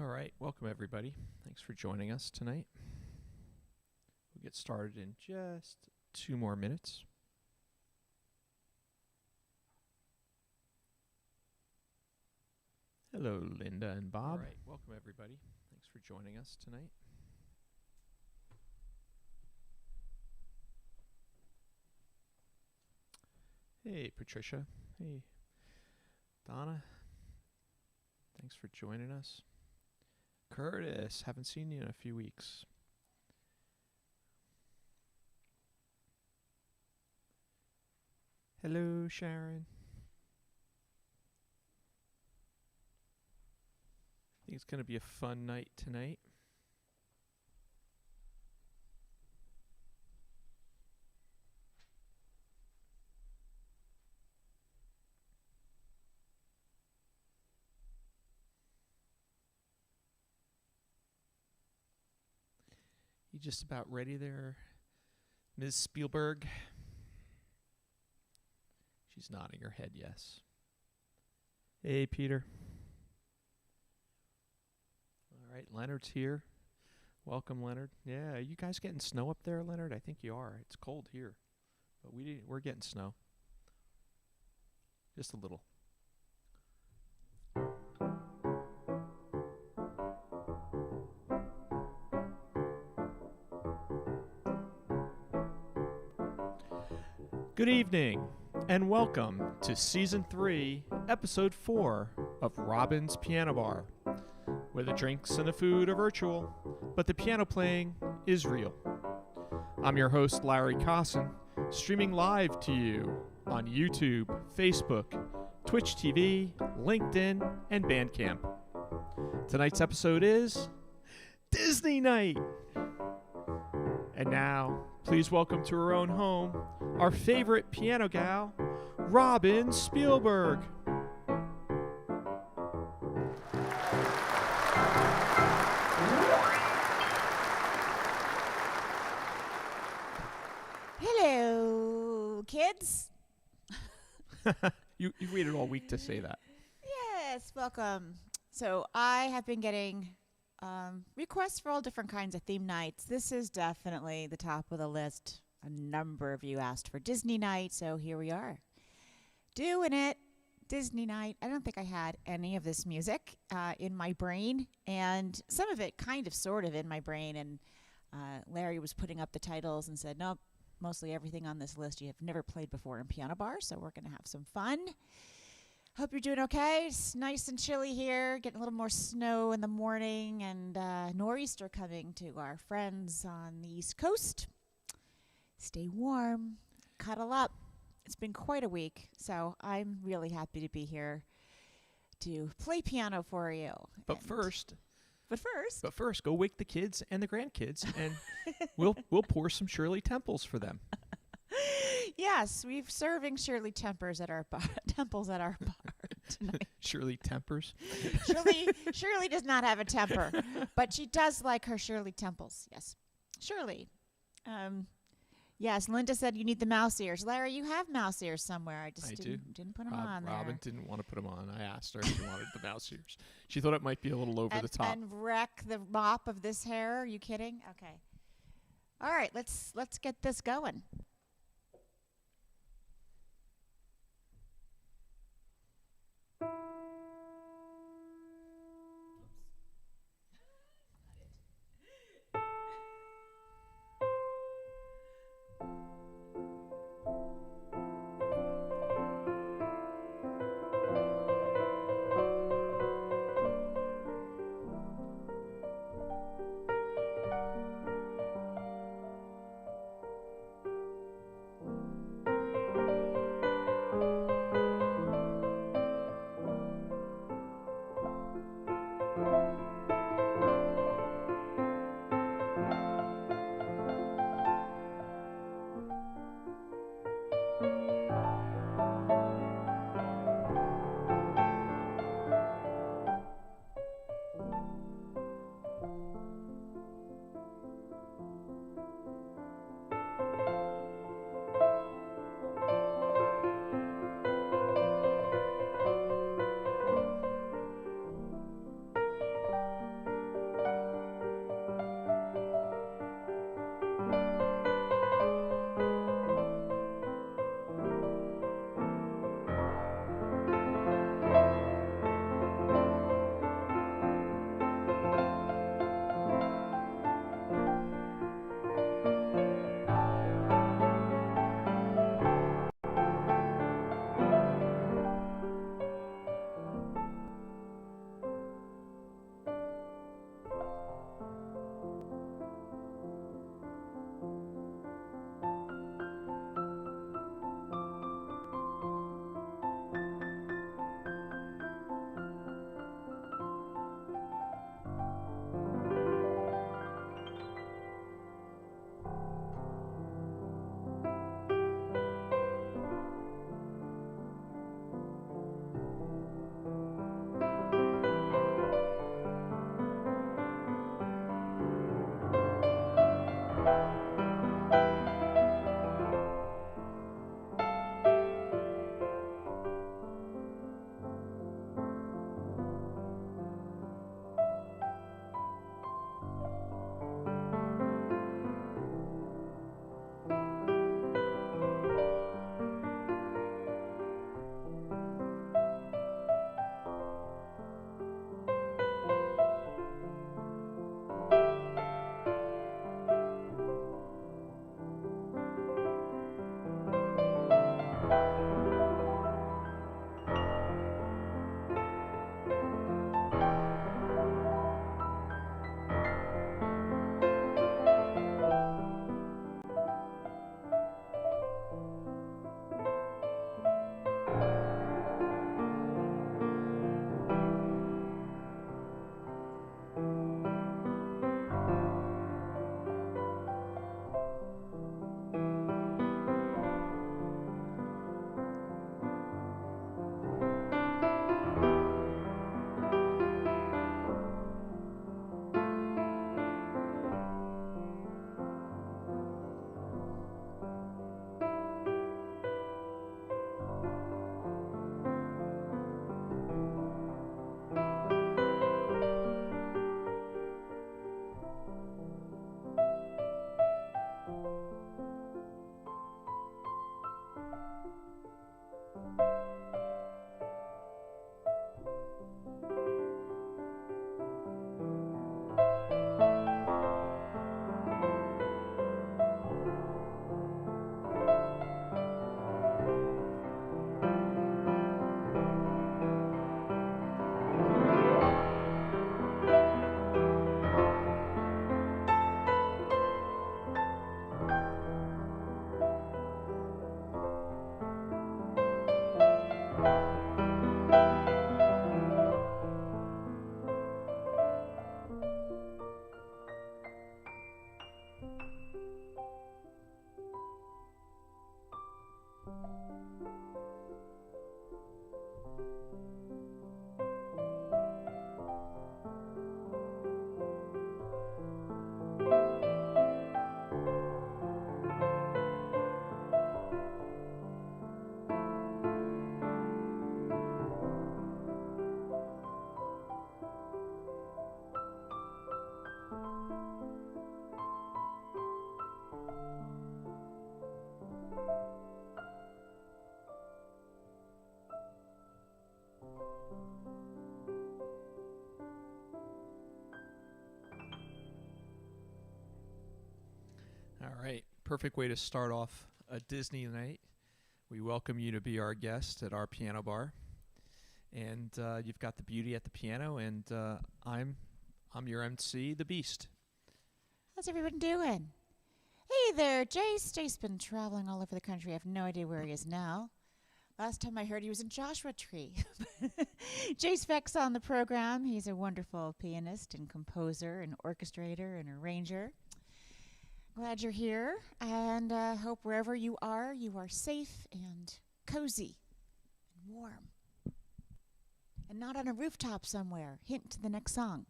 All right, welcome everybody. Thanks for joining us tonight. We'll get started in just 2 more minutes. Hello, Linda and Bob. All right, welcome everybody. Thanks for joining us tonight. Hey, Patricia. Hey, Donna. Thanks for joining us. Curtis, haven't seen you in a few weeks. Hello, Sharon. I think it's going to be a fun night tonight. You just about ready there, Ms. Spielberg? She's nodding her head yes. Hey, Peter. All right, Leonard's here. Welcome, Leonard. Yeah, are you guys getting snow up there, Leonard? I think you are. It's cold here, but we're getting snow. Just a little. Good evening, and welcome to Season 3, Episode 4 of Robin's Piano Bar, where the drinks and the food are virtual, but the piano playing is real. I'm your host, Larry Kosson, streaming live to you on YouTube, Facebook, Twitch TV, LinkedIn, and Bandcamp. Tonight's episode is Disney Night! And now, please welcome to her own home, our favorite piano gal, Robin Spielberg. Hello, kids. You waited all week to say that. Yes, welcome. So I have been getting requests for all different kinds of theme nights. This is definitely the top of the list. A number of you asked for Disney night, so here we are. Doing it. Disney night. I don't think I had any of this music in my brain, and some of it kind of sort of in my brain, and Larry was putting up the titles and said, nope, mostly everything on this list you have never played before in piano bar, so we're going to have some fun. Hope you're doing okay. It's nice and chilly here, getting a little more snow in the morning, and nor'easter coming to our friends on the East Coast. Stay warm, cuddle up. It's been quite a week, so I'm really happy to be here to play piano for you. But first, go wake the kids and the grandkids, and we'll pour some Shirley Temples for them. Yes, we're serving Shirley Tempers at our bar, Temples at our bar tonight. Shirley Tempers? Shirley does not have a temper, but she does like her Shirley Temples. Yes, Shirley. Yes, Linda said you need the mouse ears. Larry, you have mouse ears somewhere. I didn't put them on there. Robin didn't want to put them on. I asked her if she wanted the mouse ears. She thought it might be a little over the top. And wreck the mop of this hair. Are you kidding? Okay. All right, let's get this going. All right. Perfect way to start off a Disney night. We welcome you to be our guest at our piano bar. And you've got the beauty at the piano, and I'm your MC, the Beast. How's everyone doing? Hey there, Jace. Jace's been traveling all over the country. I have no idea where he is now. Last time I heard he was in Joshua Tree. Jace Beck's on the program. He's a wonderful pianist and composer and orchestrator and arranger. Glad you're here, and hope wherever you are safe and cozy and warm. And not on a rooftop somewhere. Hint to the next song.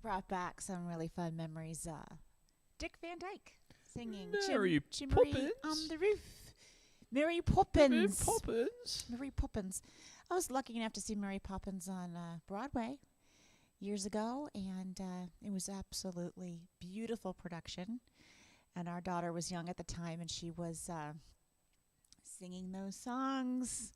Brought back some really fun memories. Dick Van Dyke singing Mary Chimney on the Roof. Mary Poppins. Mary Poppins. I was lucky enough to see Mary Poppins on Broadway years ago, and it was absolutely beautiful production. And our daughter was young at the time, and she was singing those songs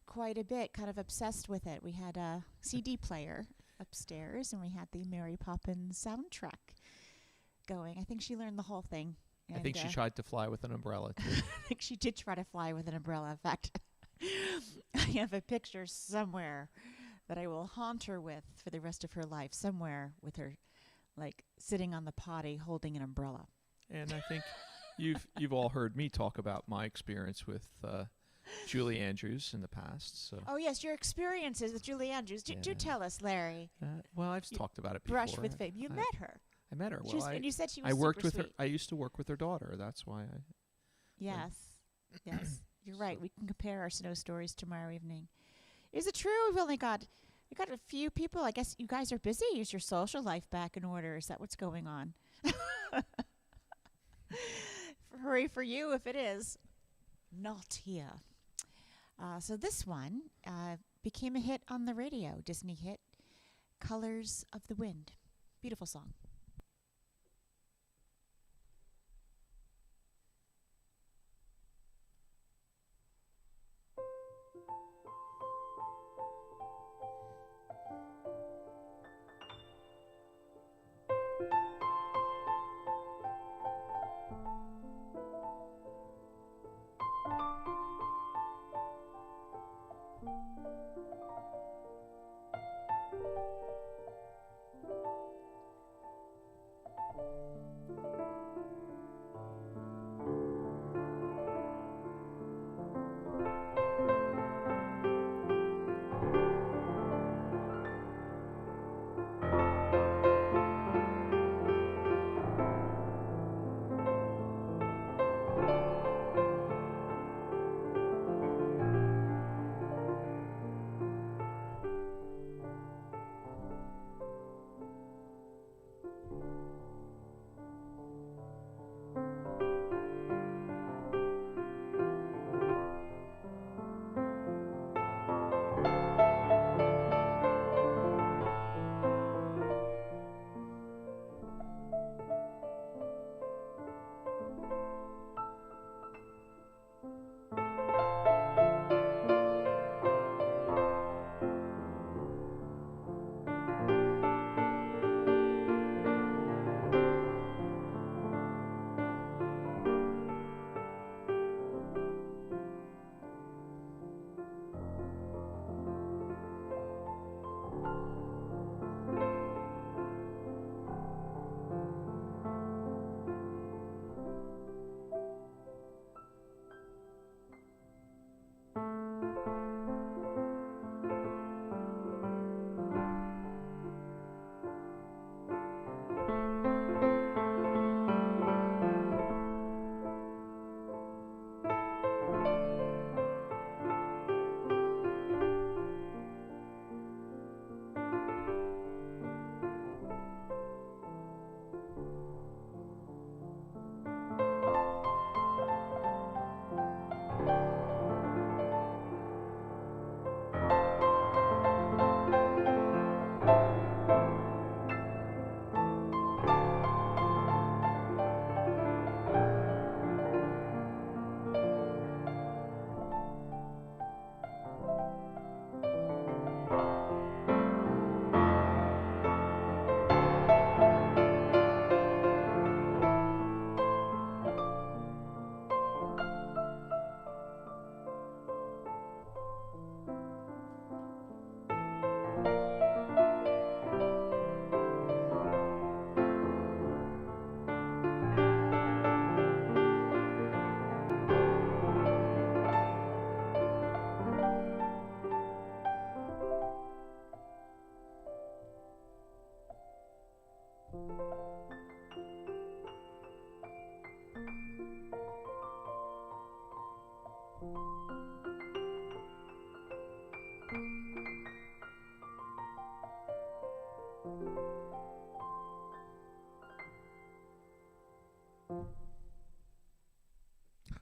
quite a bit, kind of obsessed with it. We had a CD player upstairs, and we had the Mary Poppins soundtrack going. I think she learned the whole thing. I think she tried to fly with an umbrella, too. I think she did try to fly with an umbrella. In fact, I have a picture somewhere that I will haunt her with for the rest of her life, somewhere with her, like, sitting on the potty holding an umbrella. And I think you've all heard me talk about my experience with Julie Andrews in the past. So. Oh, yes, your experiences with Julie Andrews. Do tell us, Larry. Well, I've talked about it before. Brush with fame. You met her. I met her. Well, and you said she was worked with sweet. her. I used to work with her daughter. That's why I. Yes, yes, you're right. We can compare our snow stories tomorrow evening. Is it true? We got a few people. I guess you guys are busy. Is your social life back in order? Is that what's going on? Hurry for you if it is. Not here. So this one became a hit on the radio. Disney hit, "Colors of the Wind." Beautiful song.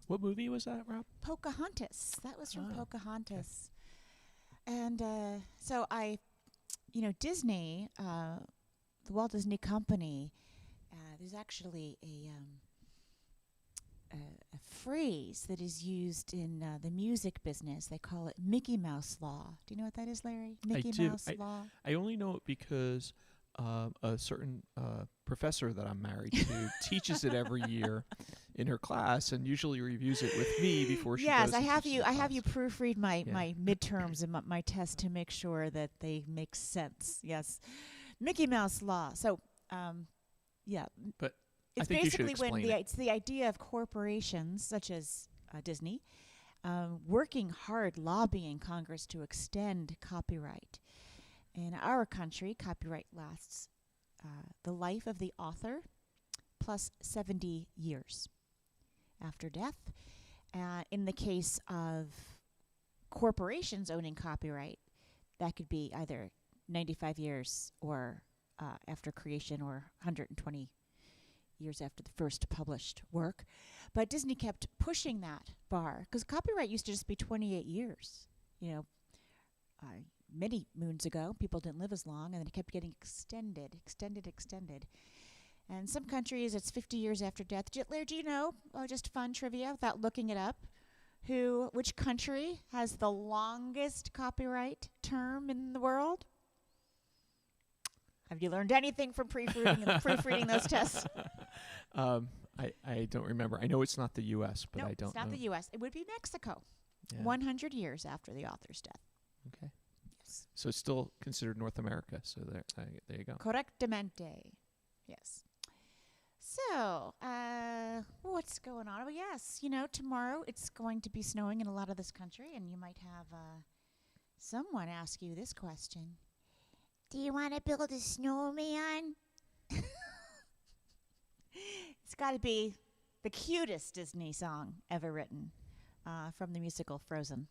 What movie was that, Rob? Pocahontas. That was from Oh, Pocahontas. And so Disney, the Walt Disney Company, there's actually a phrase that is used in the music business. They call it Mickey Mouse Law. Do you know what that is, Larry? Mickey Mouse Law? I only know it because a certain professor that I'm married to teaches it every year in her class, and usually reviews it with me before she goes. Yes, I have you proofread my midterms and my test to make sure that they make sense. Yes, Mickey Mouse Law. So, But it's I think you should basically explain when it. it's the idea of corporations such as Disney working hard, lobbying Congress to extend copyright. In our country, copyright lasts the life of the author plus 70 years after death. In the case of corporations owning copyright, that could be either 95 years or after creation or 120 years after the first published work. But Disney kept pushing that bar because copyright used to just be 28 years. Many moons ago, people didn't live as long, and then it kept getting extended. And some countries, it's 50 years after death. Larry, do you know, just fun trivia without looking it up, which country has the longest copyright term in the world? Have you learned anything from proofreading those tests? I don't remember. I know it's not the U.S., but I don't know. It's not the U.S. It would be Mexico, Yeah. 100 years after the author's death. Okay. Yes. So it's still considered North America. So there you go. Correctamente. Yes. So, what's going on? Oh, yes. Tomorrow it's going to be snowing in a lot of this country, and you might have someone ask you this question. Do you want to build a snowman? It's got to be the cutest Disney song ever written from the musical Frozen.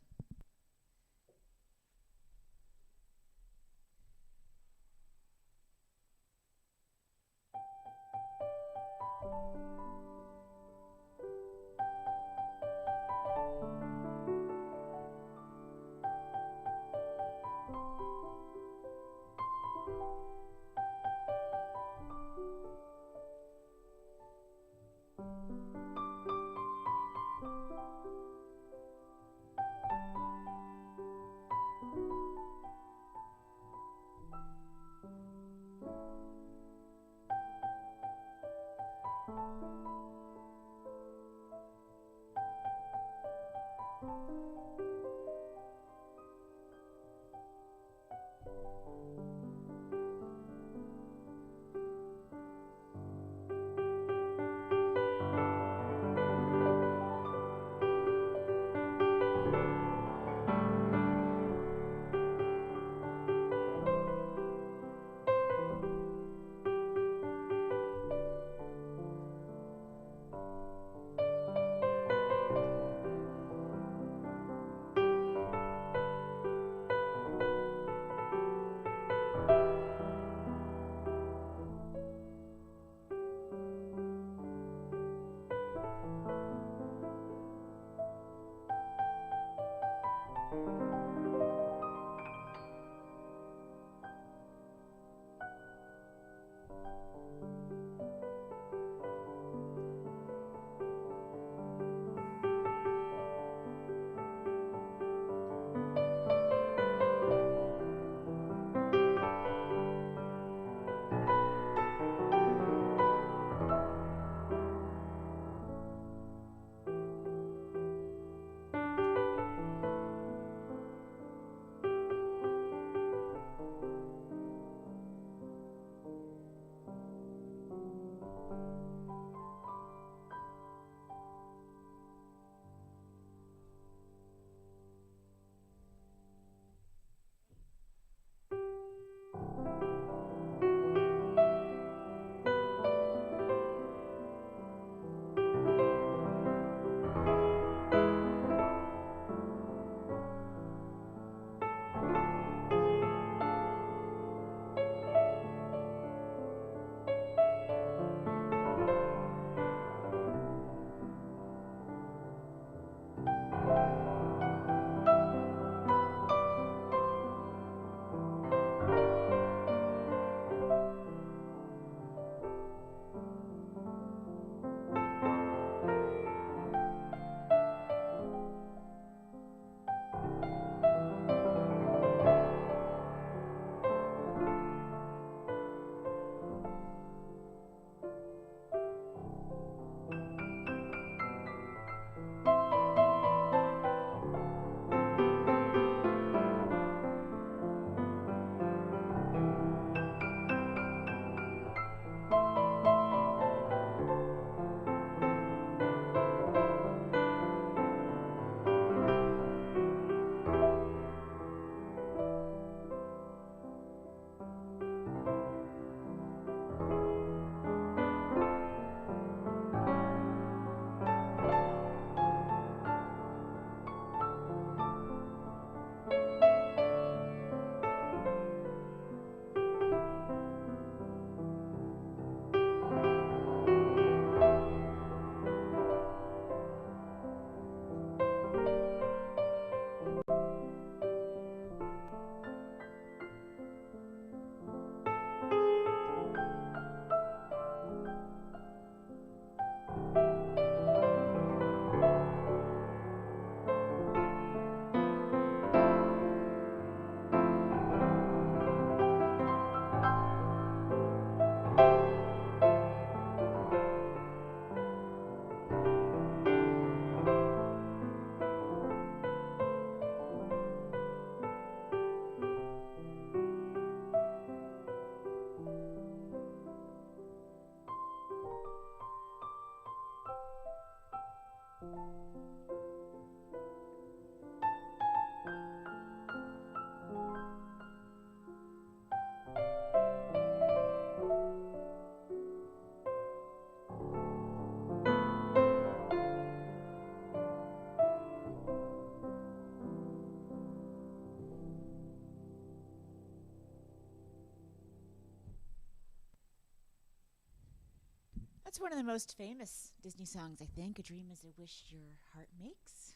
That's one of the most famous Disney songs, I think. A dream is a wish your heart makes.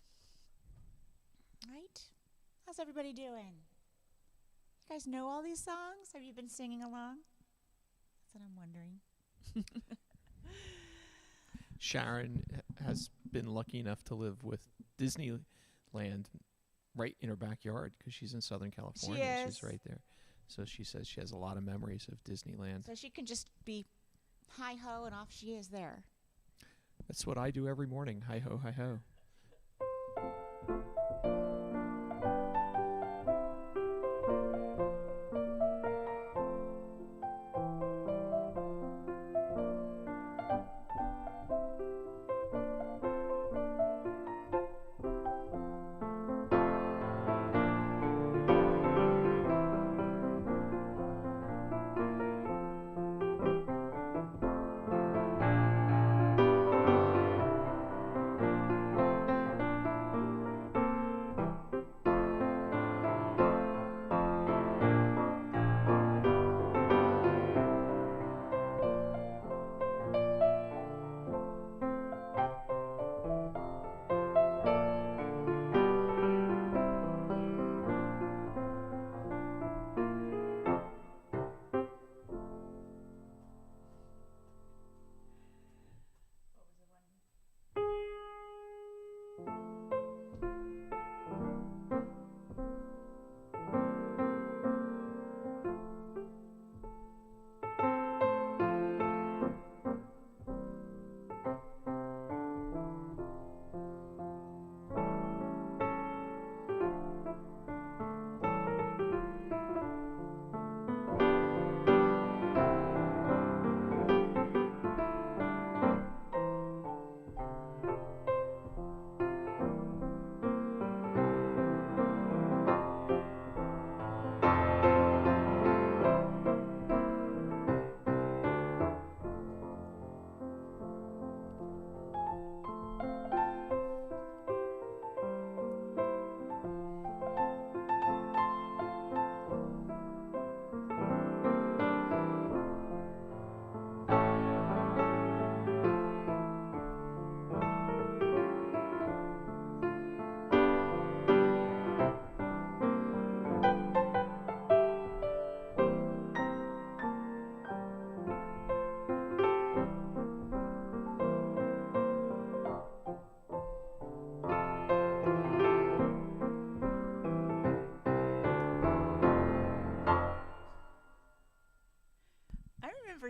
Right? How's everybody doing? You guys know all these songs? Have you been singing along? That's what I'm wondering. Sharon has been lucky enough to live with Disneyland right in her backyard because she's in Southern California. She is. She's right there. So she says she has a lot of memories of Disneyland. So she can just be hi-ho and off she is there. That's what I do every morning. Hi-ho, hi-ho.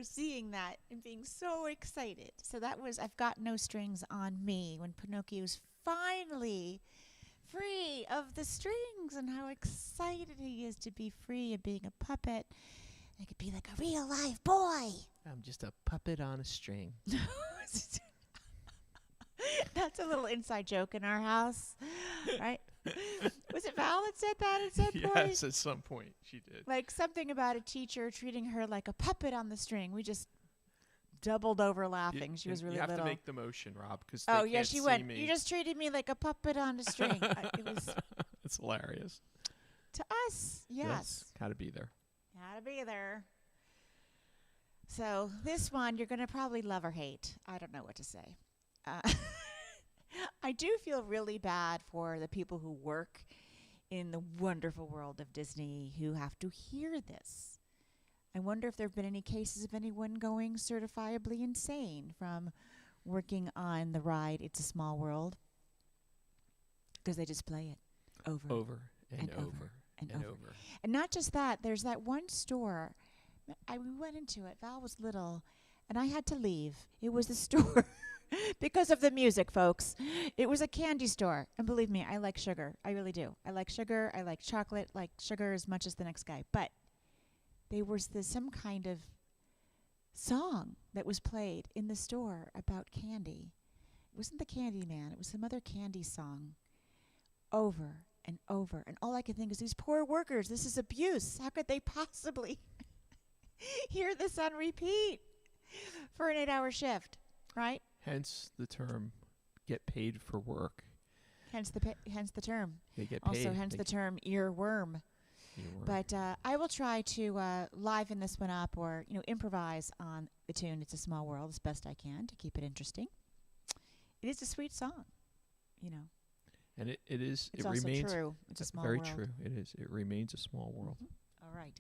Seeing that and being so excited. So that was I've Got No Strings on Me when Pinocchio's finally free of the strings and how excited he is to be free of being a puppet. I could be like a real live boy. I'm just a puppet on a string. That's a little inside joke in our house, right? Was it Val that said that at some point? Yes, at some point she did. Like something about a teacher treating her like a puppet on the string. We just doubled over laughing. She was really little. You have to make the motion, Rob, because she went. Me. You just treated me like a puppet on a string. It was. It's hilarious. To us, yes. Gotta be there. Gotta be there. So this one, you're gonna probably love or hate. I don't know what to say. I do feel really bad for the people who work in the wonderful world of Disney who have to hear this. I wonder if there have been any cases of anyone going certifiably insane from working on the ride It's a Small World, because they just play it over and over. And not just that, there's that one store. We went into it. Val was little, and I had to leave. It was the store. Because of the music, folks. It was a candy store. And believe me, I like sugar. I really do. I like sugar. I like chocolate, like sugar as much as the next guy. But there was some kind of song that was played in the store about candy. wasn't the Candy Man. It was some other Candy song over and over. And all I could think is, these poor workers, this is abuse. How could they possibly hear this on repeat for an 8-hour shift, right? Hence the term, get paid for work. Hence the term. They get paid. Also, hence the term earworm. But I will try to liven this one up, or improvise on the tune "It's a Small World" as best I can to keep it interesting. It is a sweet song, And it is. It's it also remains true. It's a small very world. true. It is. It remains a small world. Mm-hmm. All right.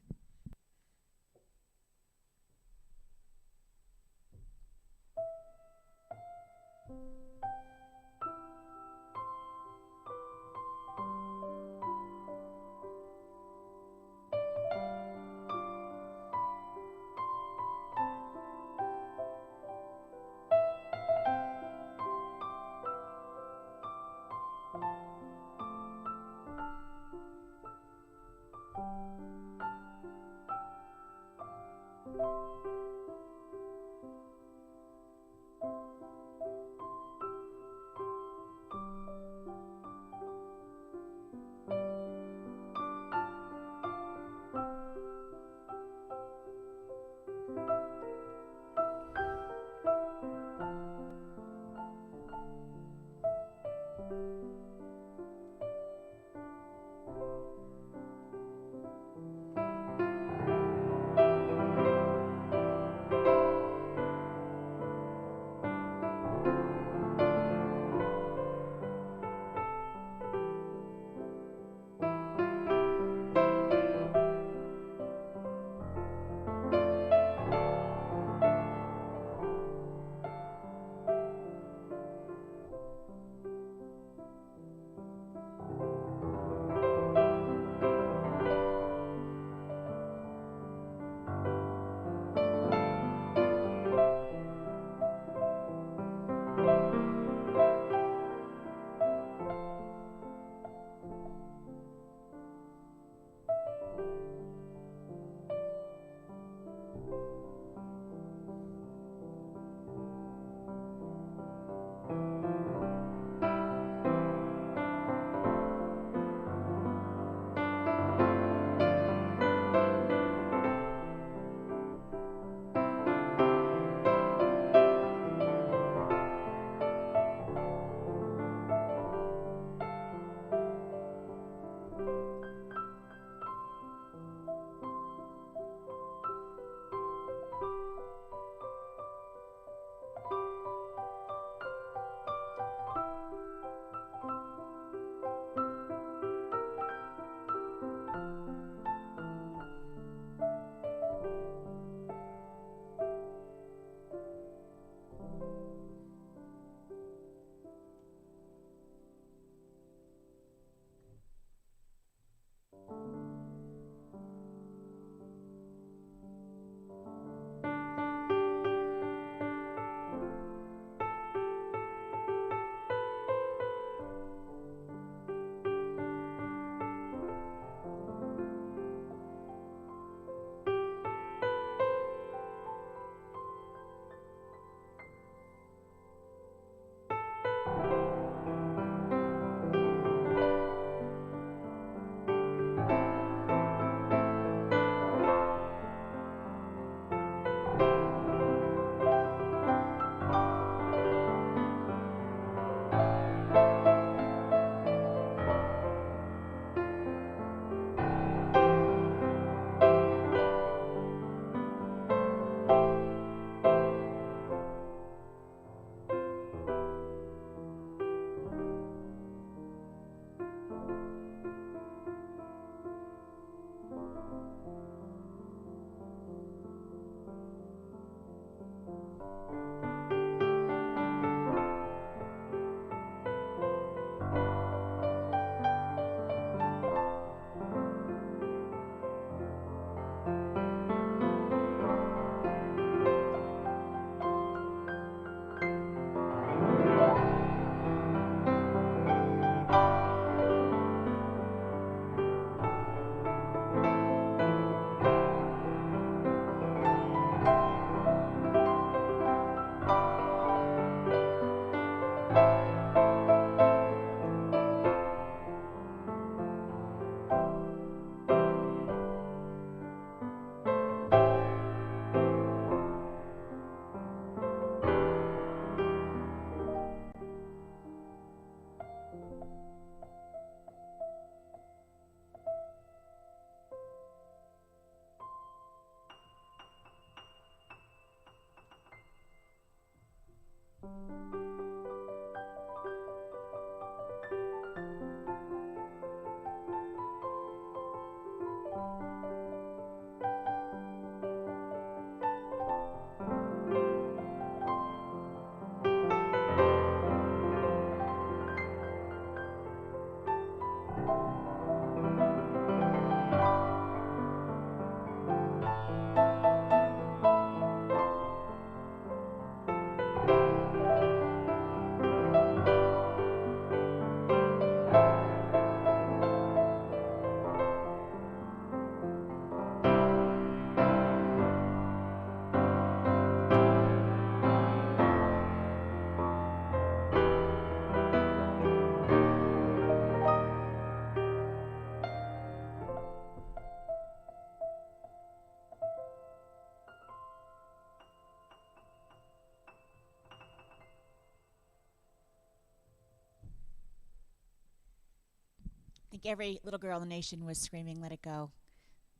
think every little girl in the nation was screaming, "Let it go,"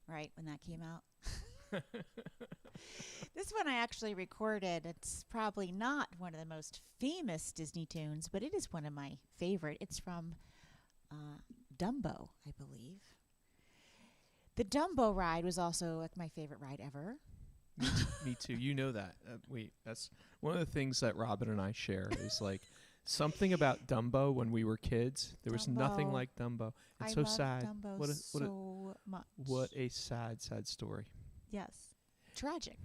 right, when that came out. This one I actually recorded. It's probably not one of the most famous Disney tunes, but it is one of my favorite. It's from Dumbo, I believe. The Dumbo ride was also like my favorite ride ever. Me too. You know that. That's one of the things that Robin and I share is like something about Dumbo when we were kids. There was nothing Dumbo. like Dumbo. It's I so love sad. Dumbo so much. What a sad, sad story. Yes. Tragic.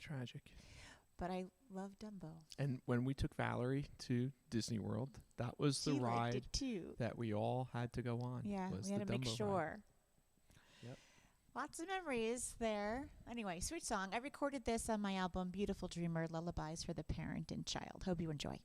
Tragic. But I love Dumbo. And when we took Valerie to Disney World, that was the She liked ride it too. that we all had to go on. Yeah, was we had the to make Dumbo sure. ride. Yep. Lots of memories there. Anyway, sweet song. I recorded this on my album Beautiful Dreamer, Lullabies for the Parent and Child. Hope you enjoy.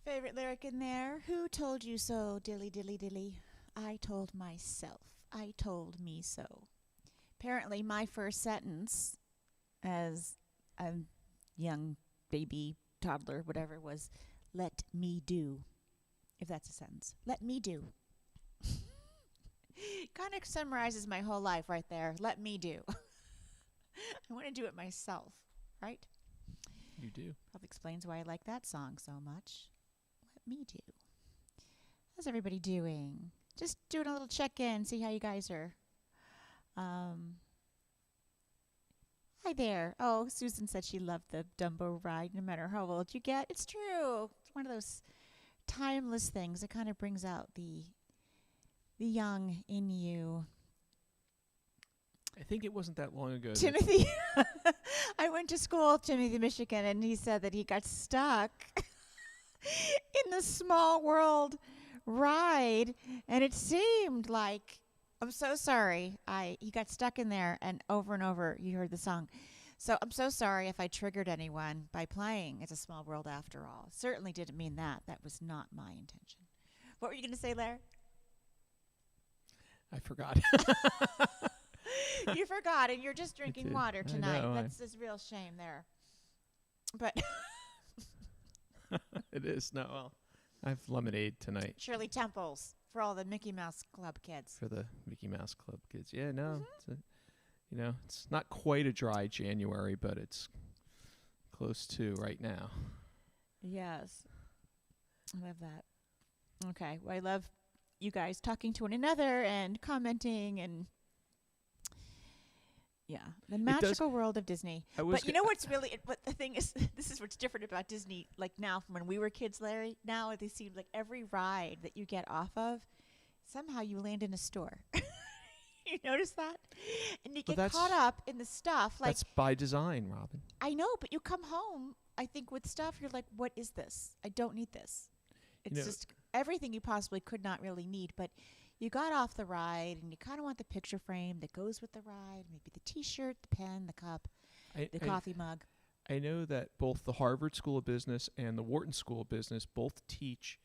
Favorite lyric in there? Who told you so, dilly dilly dilly? I told myself. I told me so. Apparently, my first sentence as a young baby, toddler, whatever, was, "Let me do." If that's a sentence. Let me do. Kind of summarizes my whole life right there. Let me do. I want to do it myself, right? You do. Probably explains why I like that song so much. Let me do. How's everybody doing? Just doing a little check-in, see how you guys are. I Hi there. Oh, Susan said she loved the Dumbo ride no matter how old you get. It's true. It's one of those timeless things. It kind of brings out the young in you. I think it wasn't that long ago. Timothy, I went to school with Timothy, Michigan, and he said that he got stuck in the Small World ride, and it seemed like, I'm so sorry, he got stuck in there, and over you heard the song. So I'm so sorry if I triggered anyone by playing It's a Small World After All. Certainly didn't mean that. That was not my intention. What were you going to say, Larry? I forgot. You forgot, and you're just drinking water tonight. I know, That's a real shame there. But it is. No, well, I have lemonade tonight. Shirley Temples for all the Mickey Mouse Club kids. For the Mickey Mouse Club kids. Yeah, no. It's not quite a dry January, but it's close to right now. Yes. I love that. Okay. Well, I love you guys talking to one another and commenting and the magical world of Disney. But you know what's really, what the thing is, this is what's different about Disney, like now from when we were kids, Larry, now they seem like every ride that you get off of, somehow you land in a store. You notice that? And you get caught up in the stuff. Like, that's by design, Robin. I know, but you come home, I think, with stuff, you're like, what is this? I don't need this. It's just everything you possibly could not really need, but you got off the ride, and you kind of want the picture frame that goes with the ride, maybe the T-shirt, the pen, the cup, the coffee mug. I know that both the Harvard School of Business and the Wharton School of Business both teach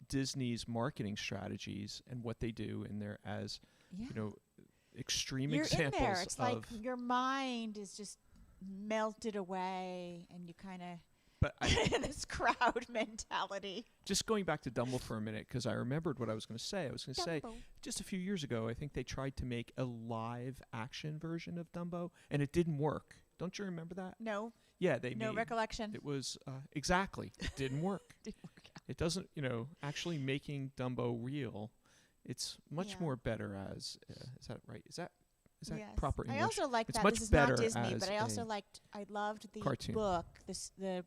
Disney's marketing strategies and what they do in there as, extreme examples in there. It's of like your mind is just melted away, and you kind of this crowd mentality. Just going back to Dumbo for a minute, because I remembered what I was going to say. I was going to say, just a few years ago, I think they tried to make a live action version of Dumbo, and it didn't work. Don't you remember that? No. Yeah, no recollection. It was exactly. It didn't work. Didn't work out. It doesn't. Actually making Dumbo real, it's much more better as. Is that right? Is that yes. proper English? I also liked it's that. Much this is better not Disney, as but I also loved the cartoon. book, the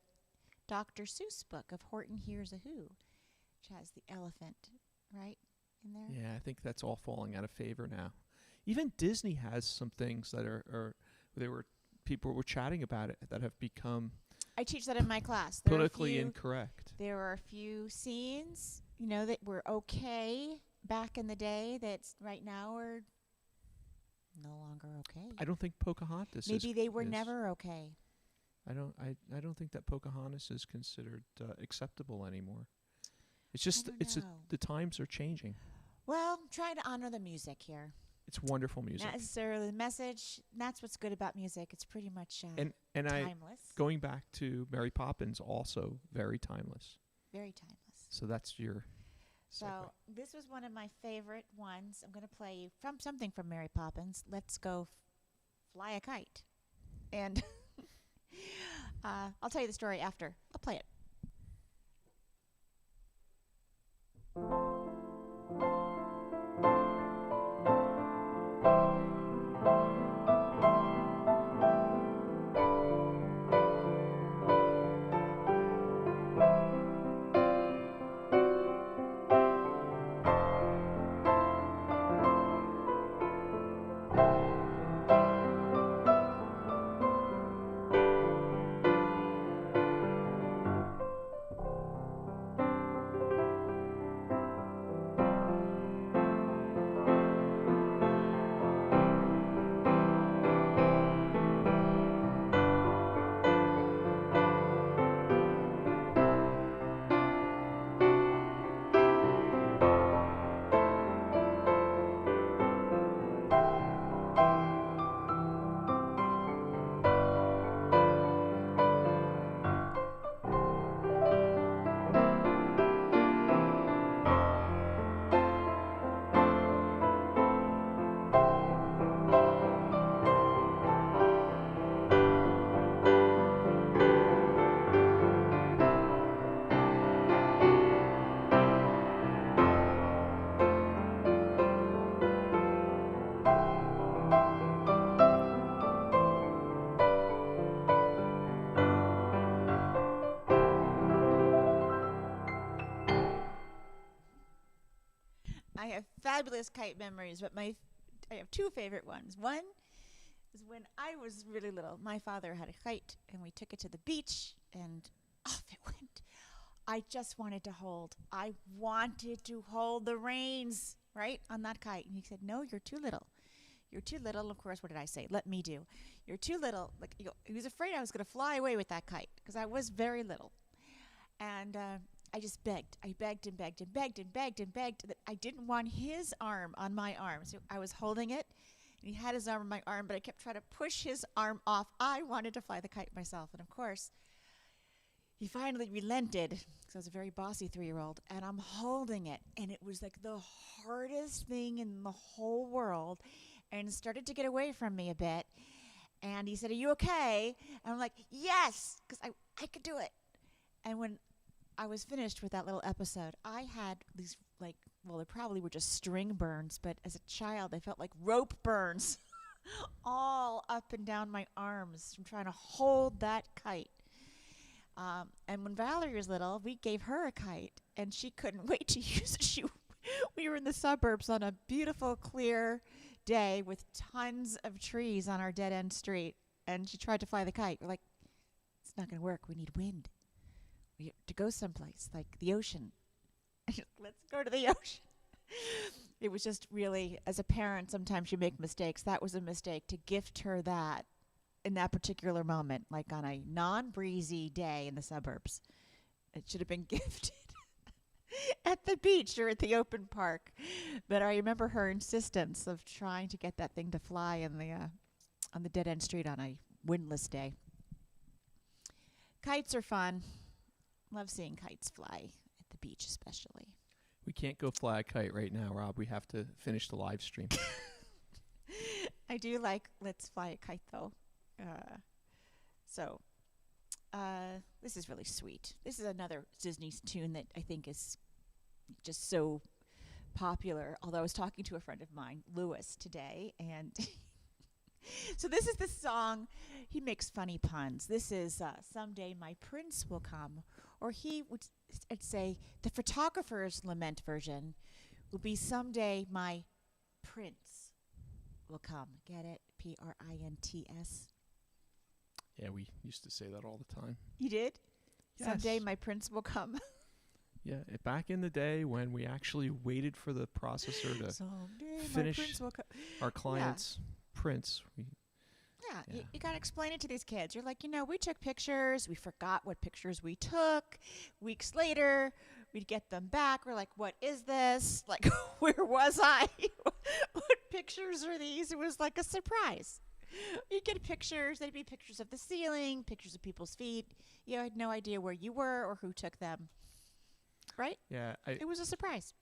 Dr. Seuss book of Horton Hears a Who, which has the elephant, right, in there. Yeah, I think that's all falling out of favor now. Even Disney has some things that are people were chatting about it that have become. I teach that in my class. Politically incorrect. There are a few scenes, that were okay back in the day that right now are no longer okay. I don't think Pocahontas. Maybe they were never okay. I don't think that Pocahontas is considered acceptable anymore. It's just the times are changing. Well, I'm trying to honor the music here. It's wonderful music. Not necessarily the message. That's what's good about music. It's pretty much timeless. Going back to Mary Poppins, also very timeless. Very timeless. So that's your. So this was one of my favorite ones. I'm going to play you from something from Mary Poppins. Let's go fly a kite, and I'll tell you the story after. I'll play it. have fabulous kite memories, but I have two favorite ones. One is when I was really little. My father had a kite, and we took it to the beach, and off it went. I just wanted to hold. I wanted to hold the reins, right, on that kite. And he said, no, you're too little. You're too little. And of course, what did I say? Let me do. You're too little. Like, he was afraid I was going to fly away with that kite because I was very little. And I just begged. I begged and begged and begged and begged and begged that I didn't want his arm on my arm. So I was holding it, and he had his arm on my arm, but I kept trying to push his arm off. I wanted to fly the kite myself. And of course, he finally relented because I was a very bossy 3-year-old, and I'm holding it. And it was like the hardest thing in the whole world, and started to get away from me a bit. And he said, are you okay? And I'm like, yes, because I could do it. And when I was finished with that little episode, I had these, like, well, they probably were just string burns, but as a child, I felt like rope burns all up and down my arms from trying to hold that kite. And when Valerie was little, we gave her a kite, and she couldn't wait to use it. We were in the suburbs on a beautiful, clear day with tons of trees on our dead-end street, and she tried to fly the kite. We're like, it's not going to work. We need wind. We have to go someplace, like the ocean. Let's go to the ocean. It was just really, as a parent, sometimes you make mistakes. That was a mistake, to gift her that in that particular moment, like on a non-breezy day in the suburbs. It should have been gifted at the beach or at the open park. But I remember her insistence of trying to get that thing to fly in on the dead-end street on a windless day. Kites are fun. Love seeing kites fly at the beach, especially. We can't go fly a kite right now, Rob. We have to finish the live stream. I do like Let's Fly a Kite, though. This is really sweet. This is another Disney tune that I think is just so popular. Although I was talking to a friend of mine, Lewis, today, and so this is the song. He makes funny puns. This is Someday My Prince Will Come. Or he would say the photographer's lament version will be Someday My Prince Will Come. Get it? Prints. Yeah, we used to say that all the time. You did? Yes. Someday my prince will come. Yeah, back in the day when we actually waited for the processor to finish our client's prints. You got to explain it to these kids. You're like, we took pictures. We forgot what pictures we took. Weeks later, we'd get them back. We're like, what is this? Like, where was I? What pictures are these? It was like a surprise. You'd get pictures. They'd be pictures of the ceiling, pictures of people's feet. You had no idea where you were or who took them. Right? Yeah. It was a surprise.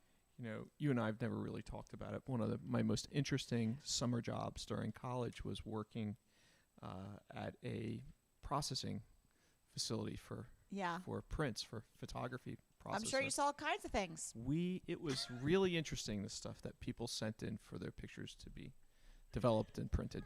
You and I have never really talked about it. One of my most interesting summer jobs during college was working at a processing facility for prints, for photography processing. I'm sure you saw all kinds of things. It was really interesting, the stuff that people sent in for their pictures to be developed and printed.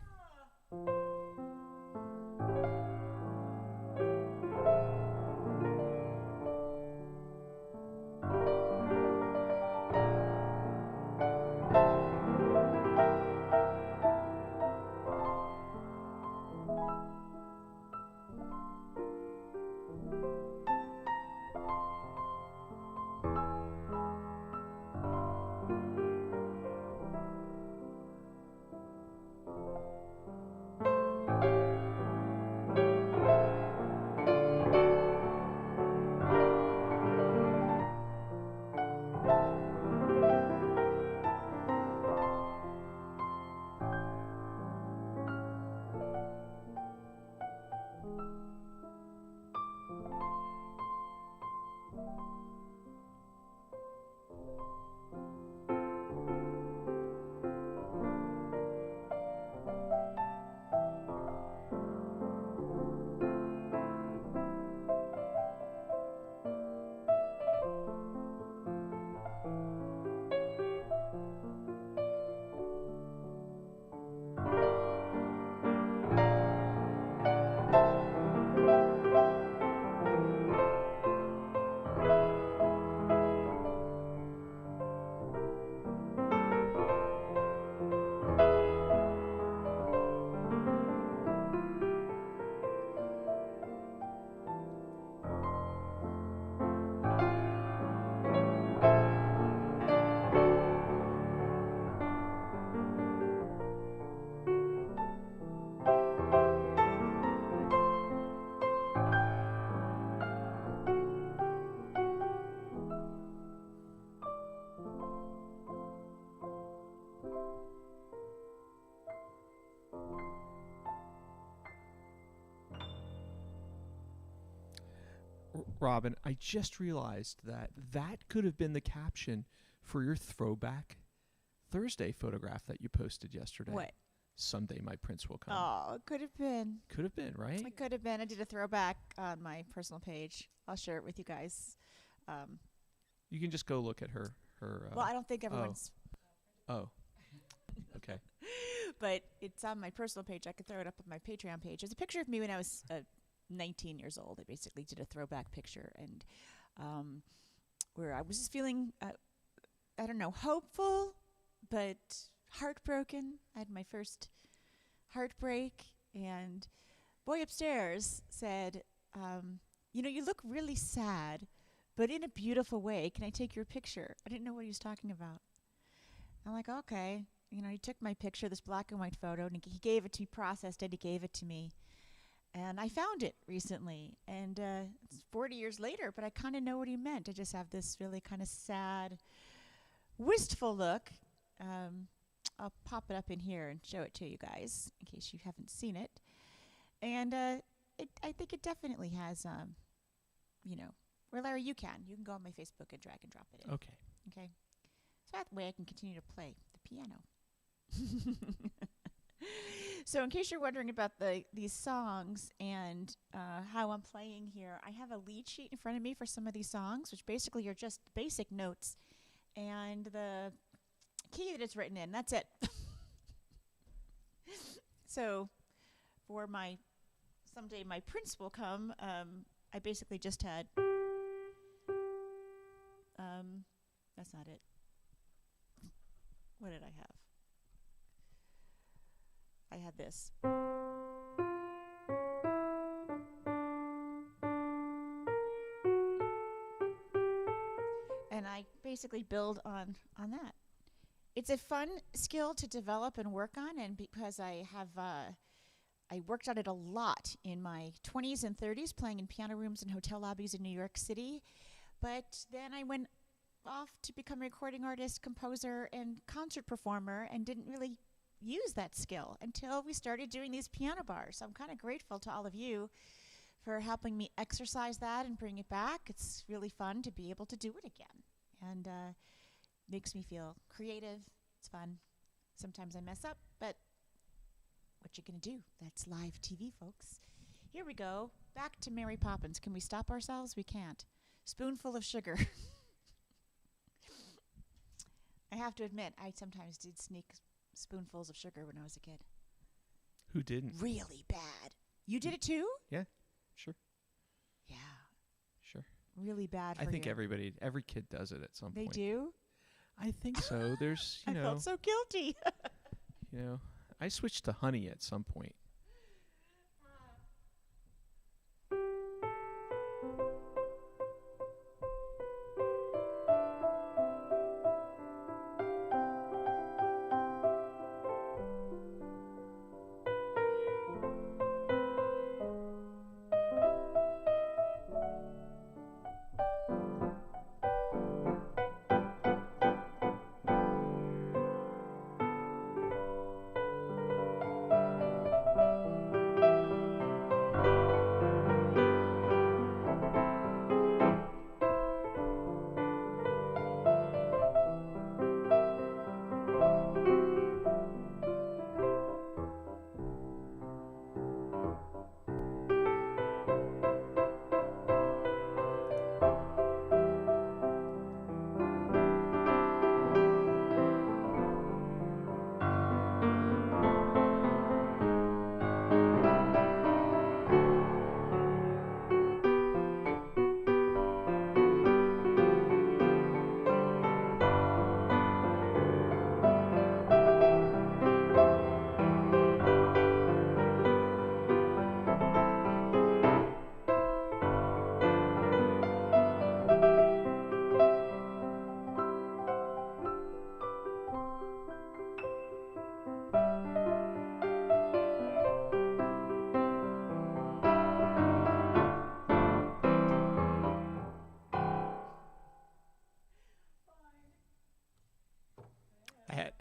Robin, I just realized that could have been the caption for your Throwback Thursday photograph that you posted yesterday. What? Someday my prince will come. Oh, it could have been. Could have been, right? It could have been. I did a throwback on my personal page. I'll share it with you guys. You can just go look at her. Well, I don't think everyone's. Oh. Okay. But it's on my personal page. I could throw it up on my Patreon page. It's a picture of me when I was 19 years old. I basically did a throwback picture, and where I was just feeling, I don't know, hopeful, but heartbroken. I had my first heartbreak, and boy upstairs said, you look really sad, but in a beautiful way. Can I take your picture? I didn't know what he was talking about. I'm like, okay. He took my picture, this black and white photo, and he gave it to me, processed it, he gave it to me. And I found it recently, and it's 40 years later, but I kind of know what he meant. I just have this really kind of sad, wistful look. I'll pop it up in here and show it to you guys, in case you haven't seen it. And I think it definitely has, or Larry, you can go on my Facebook and drag and drop it in. Okay. So that way I can continue to play the piano. So in case you're wondering about these songs and how I'm playing here, I have a lead sheet in front of me for some of these songs, which basically are just basic notes and the key that it's written in. That's it. So for my Someday My Prince Will Come, I basically just had that's not it. What did I have? I had this. And I basically build on that. It's a fun skill to develop and work on, and because I worked on it a lot in my 20s and 30s, playing in piano rooms and hotel lobbies in New York City. But then I went off to become a recording artist, composer, and concert performer, and didn't really use that skill until we started doing these piano bars. So I'm kind of grateful to all of you for helping me exercise that and bring it back. It's really fun to be able to do it again, and makes me feel creative. It's fun. Sometimes I mess up, but what you gonna do? That's live TV, folks. Here we go. Back to Mary Poppins. Can we stop ourselves? We can't. Spoonful of sugar. I have to admit, I sometimes did sneak spoonfuls of sugar when I was a kid. Who didn't? Really bad. You did it too? Yeah, sure. Yeah. Sure. Really bad for you. I think every kid does it at some point. They do? I think so. There's, I felt so guilty. I switched to honey at some point.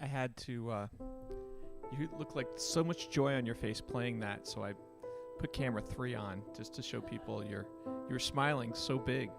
I had to. You look like so much joy on your face playing that, so I put camera 3 on just to show people your You were smiling so big.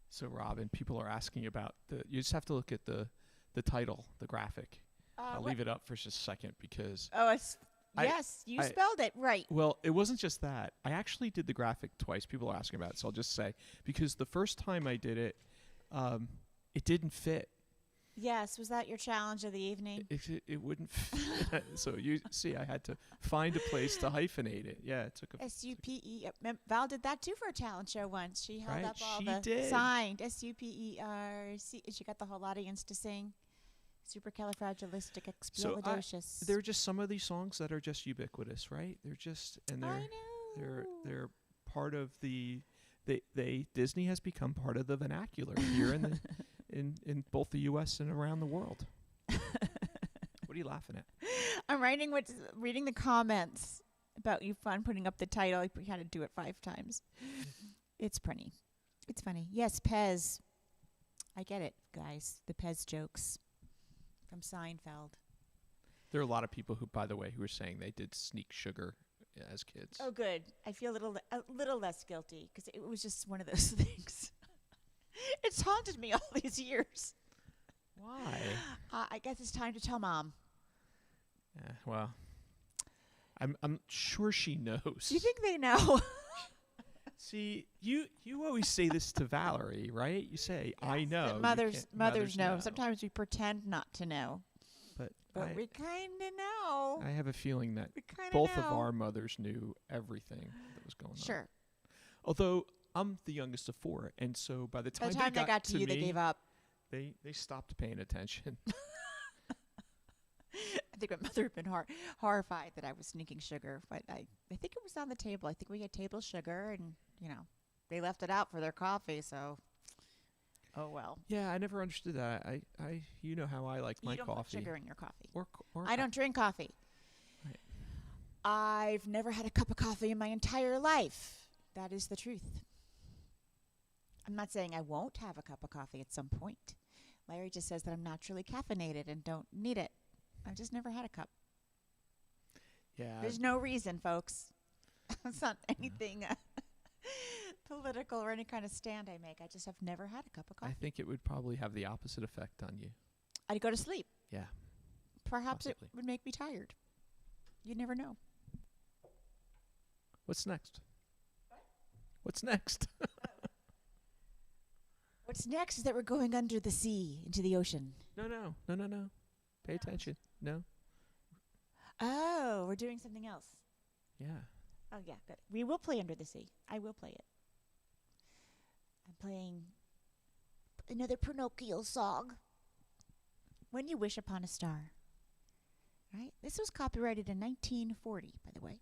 So, Robin, people are asking about you just have to look at the title, the graphic. I'll leave it up for just a second because... Oh, yes, you spelled it right. Well, it wasn't just that. I actually did the graphic twice. People are asking about it, so I'll just say. Because the first time I did it, it didn't fit. Yes, was that your challenge of the evening? It wouldn't fit. So you see, I had to find a place to hyphenate it. Yeah, it took a... S-U-P-E. Val did that too for a talent show once. She held up all did. Signed. S-U-P-E-R-C. She got the whole audience to sing. Supercalifragilisticexpialidocious. So there are just some of these songs that are just ubiquitous, right? They're just... and I know. They're part of the... Disney has become part of the vernacular here in the... in both the U.S. and around the world. What are you laughing at? I'm reading the comments about you fun putting up the title. We had to do it 5 times. It's funny. It's funny. Yes, Pez. I get it, guys. The Pez jokes from Seinfeld. There are a lot of people who, by the way, who are saying they did sneak sugar as kids. Oh, good. I feel a little less guilty because it was just one of those things. It's haunted me all these years. Why? I guess it's time to tell Mom. Well, I'm sure she knows. Do you think they know? See, you always say this to Valerie, right? You say, yes, "I know." Mothers know. Sometimes we pretend not to know. But we kind of know. I have a feeling that both of our mothers knew everything that was going on. Sure. Although I'm the youngest of 4, and so by the time they got to you, me, they gave up. They stopped paying attention. I think my mother had been horrified that I was sneaking sugar, but I think it was on the table. I think we had table sugar, and they left it out for their coffee. So, oh well. Yeah, I never understood that. I you know how I like my coffee. You don't put sugar in your coffee. Or I don't drink coffee. Right. I've never had a cup of coffee in my entire life. That is the truth. I'm not saying I won't have a cup of coffee at some point. Larry just says that I'm naturally caffeinated and don't need it. I've just never had a cup. Yeah. There's no reason, folks. It's not anything political or any kind of stand I make. I just have never had a cup of coffee. I think it would probably have the opposite effect on you. I'd go to sleep. Yeah. Perhaps possibly. It would make me tired. You never know. What's next? What's next? What's next is that we're going under the sea, into the ocean. No. Pay attention. No. Oh, we're doing something else. Yeah. Oh, yeah, good. We will play Under the Sea. I will play it. I'm playing another Pinocchio song. When You Wish Upon a Star. Right? This was copyrighted in 1940, by the way.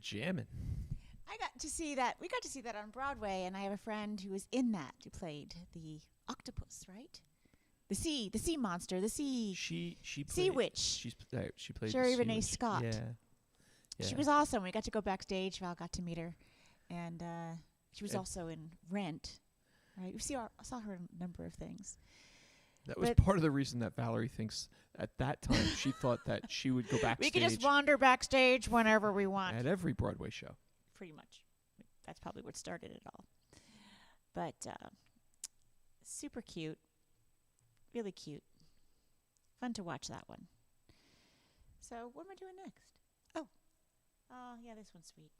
jamming. I got to see that. We got to see that on Broadway, and I have a friend who was in that, who played the octopus, right? The sea monster, the sea. She sea played, witch. She played Sherry the sea Renee witch. Scott. Yeah. She was awesome. We got to go backstage. Val got to meet her, and she was And- also in Rent. Right? We saw her in a number of things. That was But- part of the reason that Valerie thinks at that time she thought that she would go We backstage could just wander backstage whenever we want. at every Broadway show. Pretty much. That's probably what started it all. But super cute. Really cute. Fun to watch that one. So what am I doing next? Oh, yeah, this one's sweet.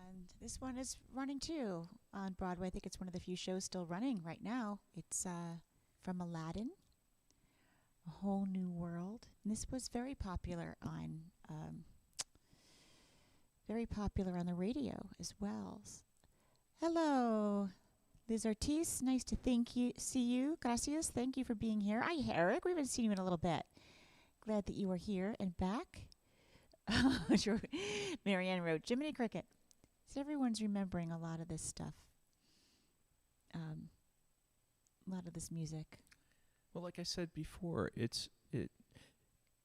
And this one is running too on Broadway. I think it's one of the few shows still running right now. It's from Aladdin, A Whole New World. And this was very popular on the radio as well. Hello, Liz Ortiz. Nice to see you. Gracias. Thank you for being here. Hi, Eric. We haven't seen you in a little bit. Glad that you are here and back. Marianne wrote, Jiminy Cricket. So everyone's remembering a lot of this stuff. a lot of this music. Well, like I said before,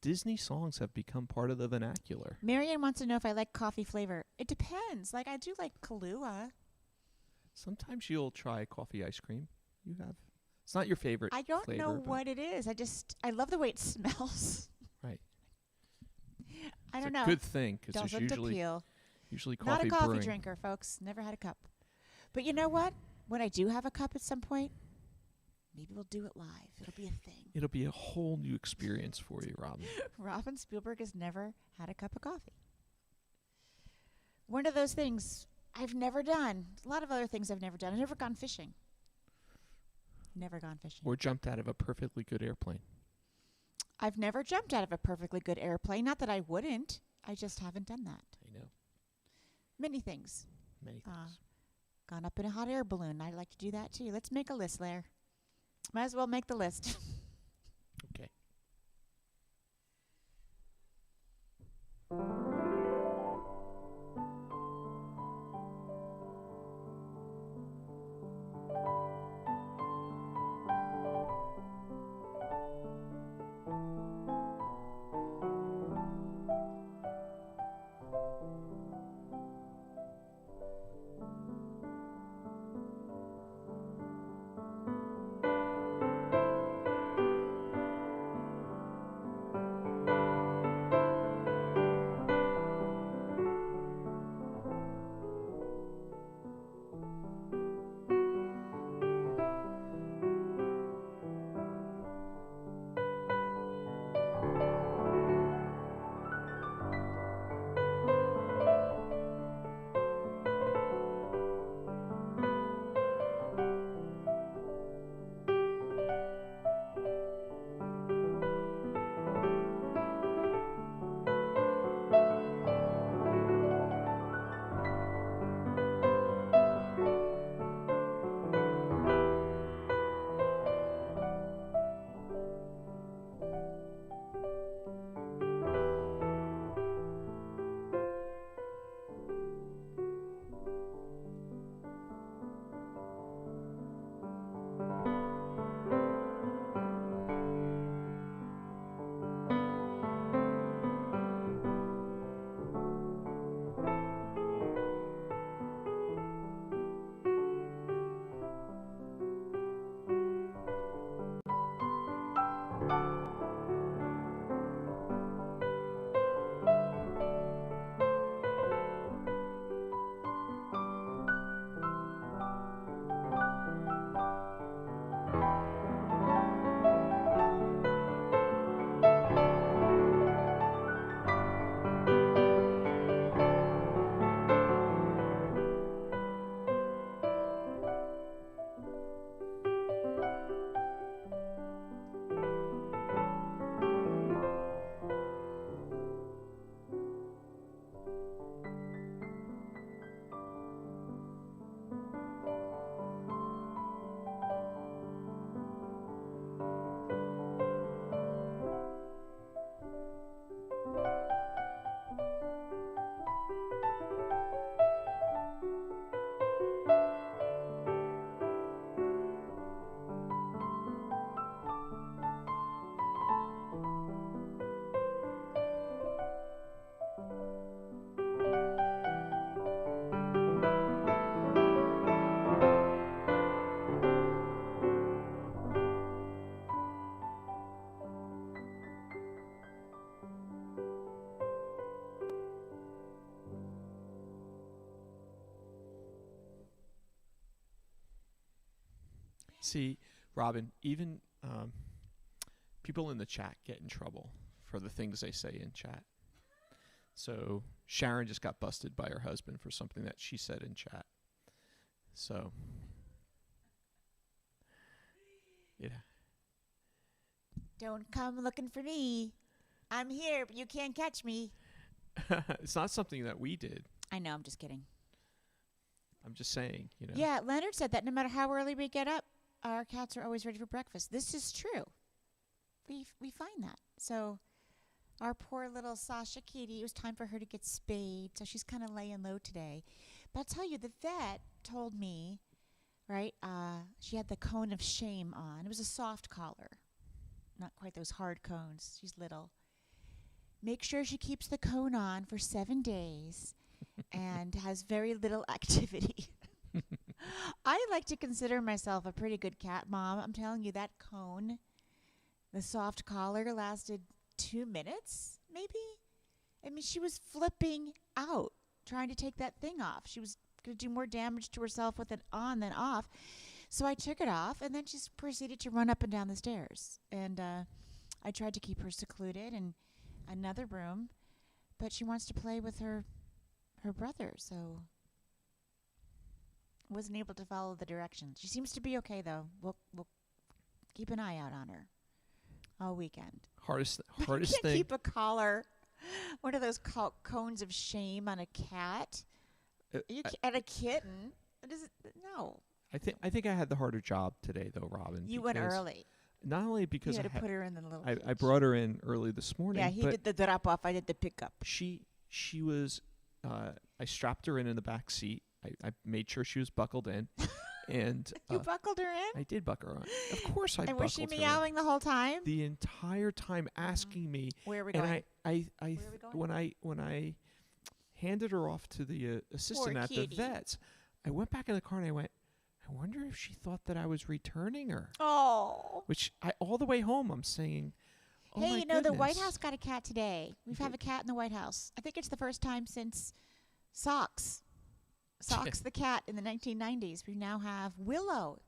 Disney songs have become part of the vernacular. Marianne wants to know if I like coffee flavor. It depends. Like, I do like Kahlua. Sometimes you'll try coffee ice cream. You have. It's not your favorite I don't flavor, know but what it is. I love the way it smells. Right. I don't It's know. a good thing because there's Doesn't appeal. usually Not coffee a coffee brewing. drinker, folks. Never had a cup. But you know what? When I do have a cup at some point, maybe we'll do it live. It'll be a thing. It'll be a whole new experience for you, Robin. Robin Spielberg has never had a cup of coffee. One of those things I've never done. A lot of other things I've never done. I've never gone fishing. Never gone fishing. Or jumped out of a perfectly good airplane. I've never jumped out of a perfectly good airplane. Not that I wouldn't. I just haven't done that. I know. Many things. Many things. Gone up in a hot air balloon. I'd like to do that too. Let's make a list, Lair. Might as well make the list. Okay. See, Robin, even people in the chat get in trouble for the things they say in chat. So Sharon just got busted by her husband for something that she said in chat. So, yeah. Don't come looking for me. I'm here, but you can't catch me. It's not something that we did. I know, I'm just kidding. I'm just saying, you know. Yeah, Leonard said that no matter how early we get up, our cats are always ready for breakfast. This is true. We find that. So our poor little Sasha kitty, it was time for her to get spayed, so she's kind of laying low today. But I'll tell you, the vet told me right? She had the cone of shame on. It was a soft collar, not quite those hard cones. She's little. Make sure she keeps the cone on for 7 days and has very little activity. I like to consider myself a pretty good cat mom. I'm telling you, that cone, the soft collar, lasted 2 minutes, maybe? I mean, she was flipping out trying to take that thing off. She was going to do more damage to herself with it on than off. So I took it off, and then she proceeded to run up and down the stairs. And I tried to keep her secluded in another room, but she wants to play with her brother, so wasn't able to follow the directions. She seems to be okay, though. We'll keep an eye out on her all weekend. Hardest You can't thing. keep a collar, one of those cones of shame on a cat. And a kitten. No. I think I had the harder job today, though, Robin. You went early. Not only because You had to put her in the little I cage. brought her in early this morning. Yeah, he but did the drop off. I did the pickup. She was. I strapped her in the back seat. I made sure she was buckled in, and You buckled her in? I did buckle her on. Of course, I And buckled was she her in. meowing the whole time? The entire time, asking me. Where are we And going? I Where are we going? when I handed her off to the assistant at kitty. the vets, I went back in the car and I went, I wonder if she thought that I was returning her. Oh. Which all the way home I'm saying, oh my Hey, you know, the White goodness. House got a cat today. We've had a cat in the White House. I think it's the first time since Socks the cat in the 1990s. We now have Willow.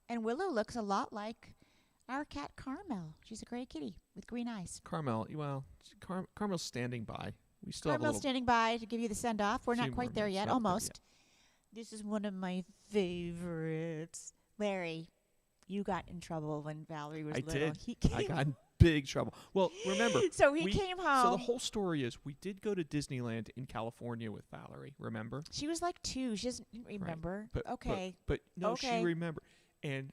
And Willow looks a lot like our cat Carmel. She's a gray kitty with green eyes. Carmel, well, Carmel's standing by. We still have a Carmel's little. standing by to give you the send off. We're few not quite more there minutes. yet. Not there Almost. This is one of my favorites. Larry, you got in trouble when Valerie was I little. did. He came I got in big trouble. Well, remember. So he we- came So home. the whole story is we did go to Disneyland in California with Valerie, remember? She was like 2. She doesn't remember. Okay. But no, Okay. she remembered. And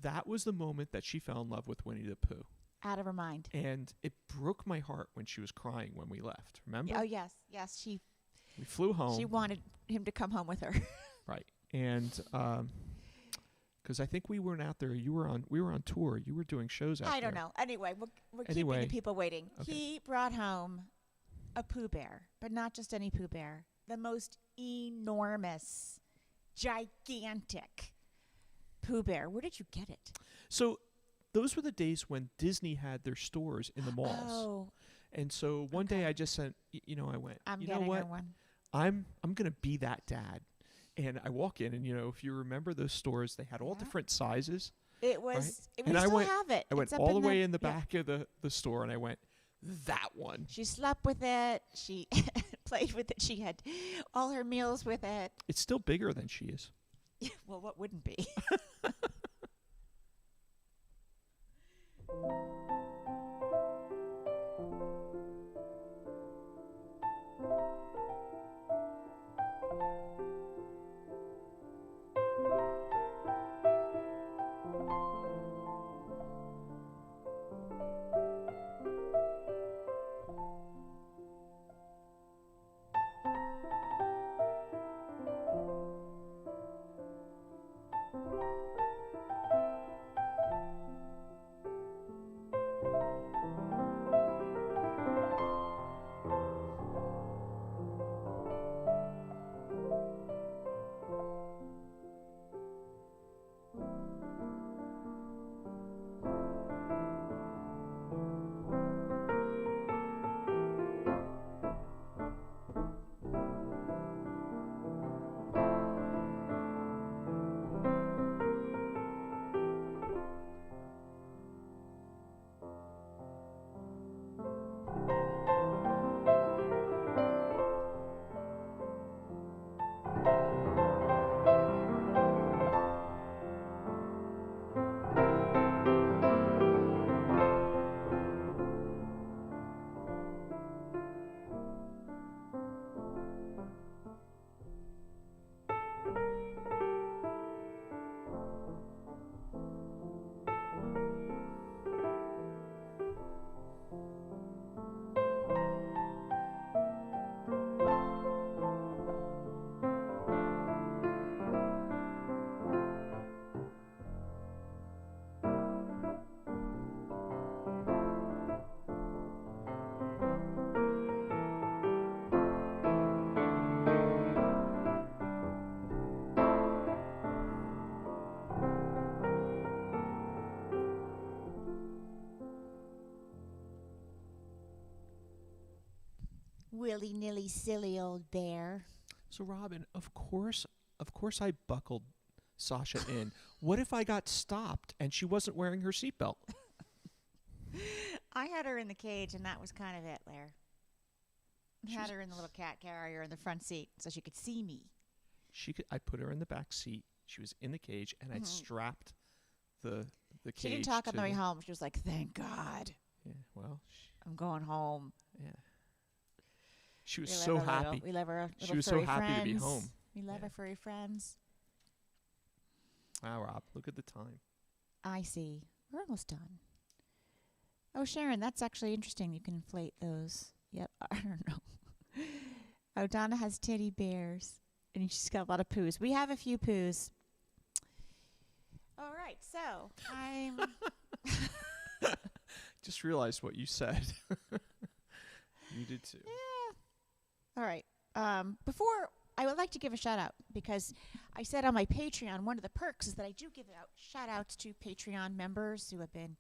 that was the moment that she fell in love with Winnie the Pooh. Out of her mind. And it broke my heart when she was crying when we left. Remember? Oh, yes. Yes, We flew home. she wanted him to come home with her. Right. And because I think we weren't out there. We were on tour. You were doing shows out there. I don't know. Anyway, we're keeping Anyway. the people waiting. Okay. He brought home a Pooh Bear, but not just any Pooh Bear. The most enormous, gigantic Pooh Bear. Where did you get it? So those were the days when Disney had their stores in the malls. Oh, And so one day Okay. I just said, I went, I'm you know getting what? her one. I'm going to be that dad. And I walk in and, if you remember those stores, they had all Yeah. different sizes. It was. And We I still went- have it. I went It's up all the in way in the yeah. back of the store and I went, that one. She slept with it. She played with it. She had all her meals with it. It's still bigger than she is. Well, what wouldn't be? willy-nilly silly old bear. So, Robin, of course I buckled Sasha in. What if I got stopped and she wasn't wearing her seatbelt? I had her in the cage, and that was kind of it, Blair. I had her in the little cat carrier in the front seat so she could see me. I put her in the back seat. She was in the cage, and I'd strapped the cage. She didn't talk on the way home. She was like, "Thank God, Yeah, well, I'm going home." yeah. She was so happy. We love our little She was so furry happy to be friends. home. We love our furry friends. Wow, Rob, look at the time. I see. We're almost done. Oh, Sharon, that's actually interesting. You can inflate those. Yep, I don't know. Oh, Donna has teddy bears, and she's got a lot of poos. We have a few poos. All right, so I'm... Just realized what you said. You did too. Yeah. All right. Before, I would like to give a shout out because I said on my Patreon, one of the perks is that I do give out shout outs to Patreon members who have been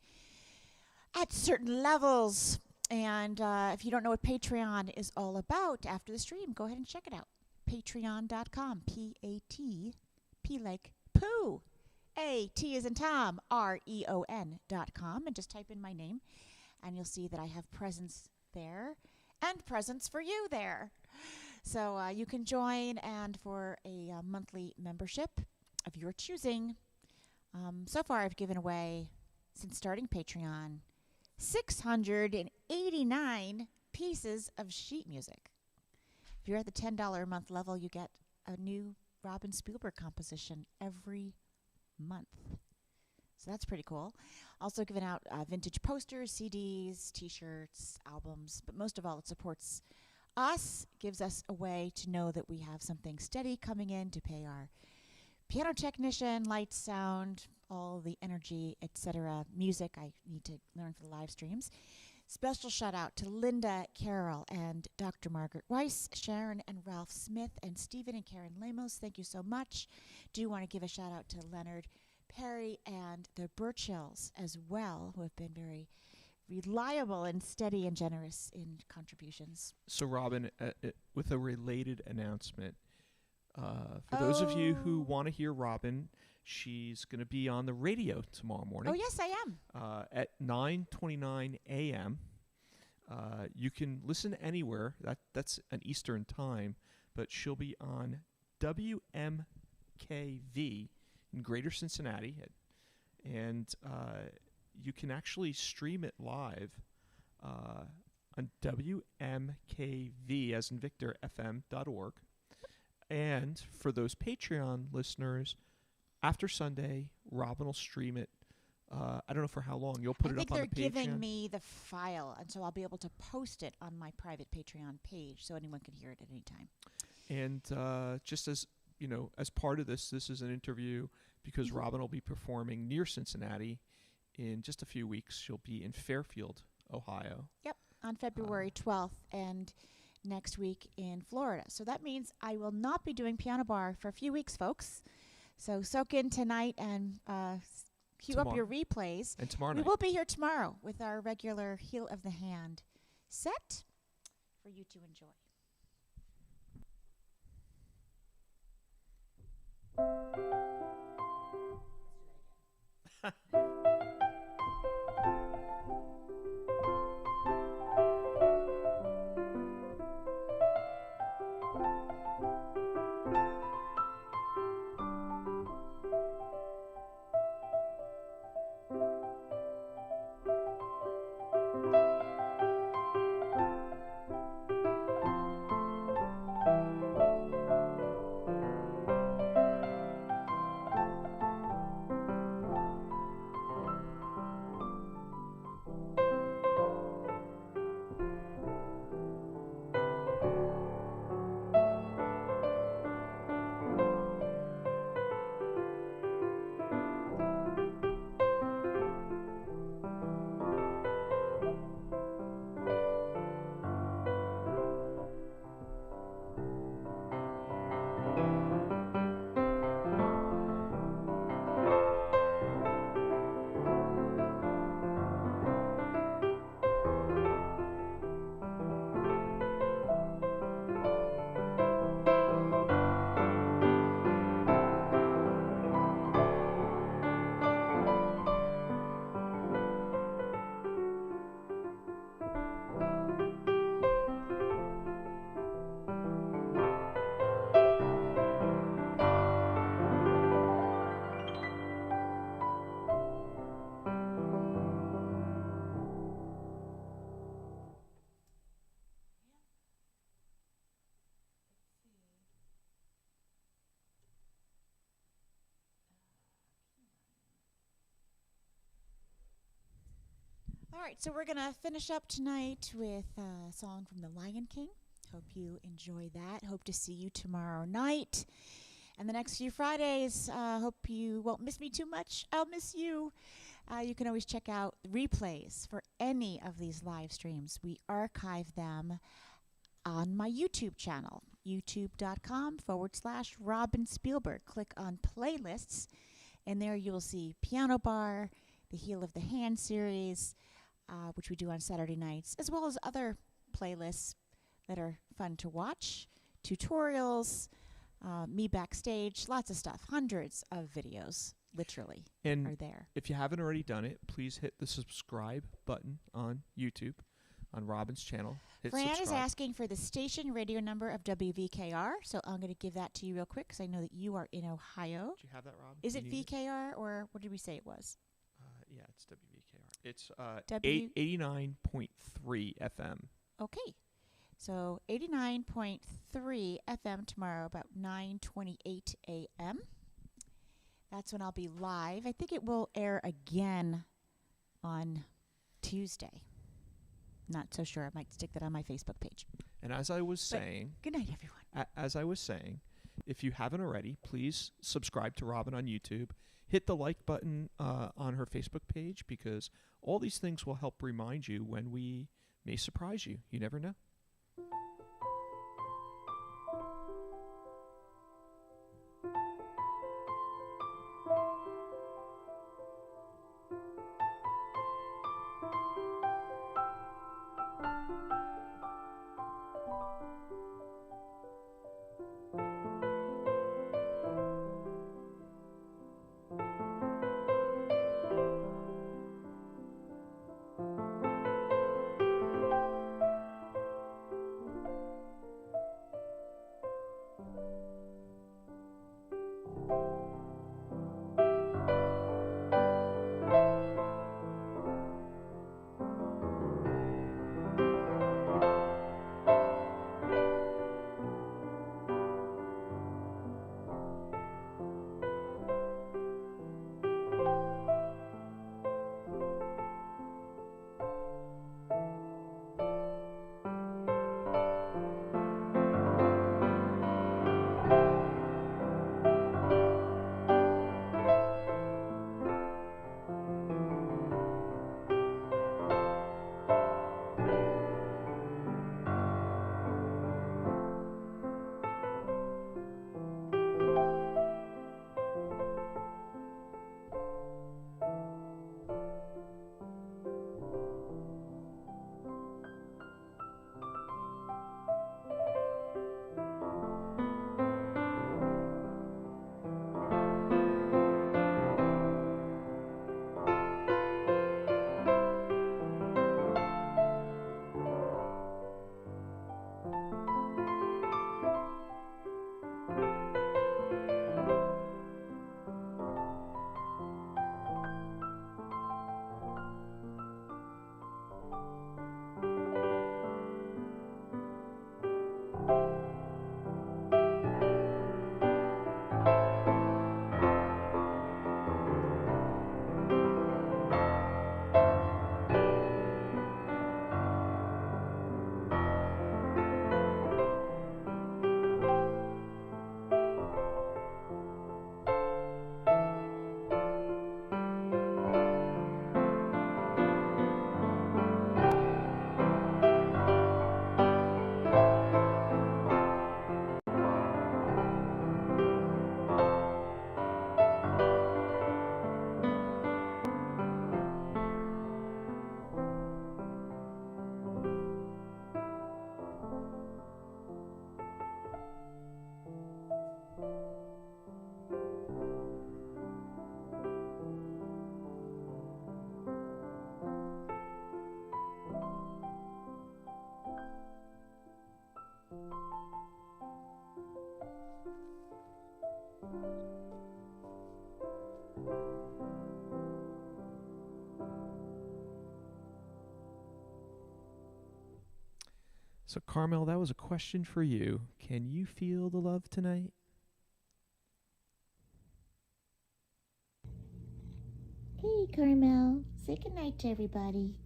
at certain levels. And if you don't know what Patreon is all about after the stream, go ahead and check it out. Patreon.com. P-A-T. P like poo. A-T as in Tom. R-E-O-N.com. And just type in my name. And you'll see that I have presents there. And presents for you there. So you can join, and for a monthly membership of your choosing. So far, I've given away, since starting Patreon, 689 pieces of sheet music. If you're at the $10 a month level, you get a new Robin Spielberg composition every month. So that's pretty cool. Also giving out vintage posters, CDs, T-shirts, albums, but most of all, it supports us, gives us a way to know that we have something steady coming in to pay our piano technician, lights, sound, all the energy, etc. Music I need to learn for the live streams. Special shout out to Linda Carroll and Dr. Margaret Weiss, Sharon and Ralph Smith, and Stephen and Karen Lamos. Thank you so much. Do want to give a shout out to Leonard Perry and the Birchills as well, who have been very reliable and steady and generous in contributions. So, Robin, with a related announcement, for those of you who want to hear Robin, she's going to be on the radio tomorrow morning. Oh, yes, I am. At 9:29 a.m. You can listen anywhere. That's an Eastern time, but she'll be on WMKV in Greater Cincinnati, and you can actually stream it live on WMKV, as in Victor, FM.org. And for those Patreon listeners, after Sunday, Robin will stream it. I don't know for how long. You'll put it up on the Patreon. I think they're giving me the file, and so I'll be able to post it on my private Patreon page so anyone can hear it at any time. And just as you know, as part of this is an interview because Robin will be performing near Cincinnati in just a few weeks. She'll be in Fairfield, Ohio. Yep, on February 12th, and next week in Florida. So that means I will not be doing Piano Bar for a few weeks, folks. So soak in tonight and cue up your replays. And tomorrow night. We will be here tomorrow with our regular Heel of the Hand set for you to enjoy. Let's do that again. All right, so we're going to finish up tonight with a song from The Lion King. Hope you enjoy that. Hope to see you tomorrow night. And the next few Fridays, hope you won't miss me too much. I'll miss you. You can always check out replays for any of these live streams. We archive them on my YouTube channel, youtube.com/Robin Spielberg. Click on playlists, and there you will see Piano Bar, the Heel of the Hand series, which we do on Saturday nights, as well as other playlists that are fun to watch, tutorials, me backstage, lots of stuff. Hundreds of videos, literally, are there. If you haven't already done it, please hit the subscribe button on YouTube, on Robin's channel. Fran subscribe. is asking for the station radio number of WVKR, so I'm going to give that to you real quick because I know that you are in Ohio. Do you have that, Rob? Is it VKR or what did we say it was? Yeah, it's WVKR. It's 89.3 FM. Okay. So 89.3 FM tomorrow, about 9:28 a.m. That's when I'll be live. I think it will air again on Tuesday. Not so sure. I might stick that on my Facebook page. And as I was saying... Good night, everyone. As I was saying, if you haven't already, please subscribe to Robin on YouTube. Hit the like button on her Facebook page because all these things will help remind you when we may surprise you. You never know. So, Carmel, that was a question for you. Can you feel the love tonight? Hey, Carmel. Say goodnight to everybody.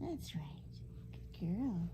That's right. Good girl.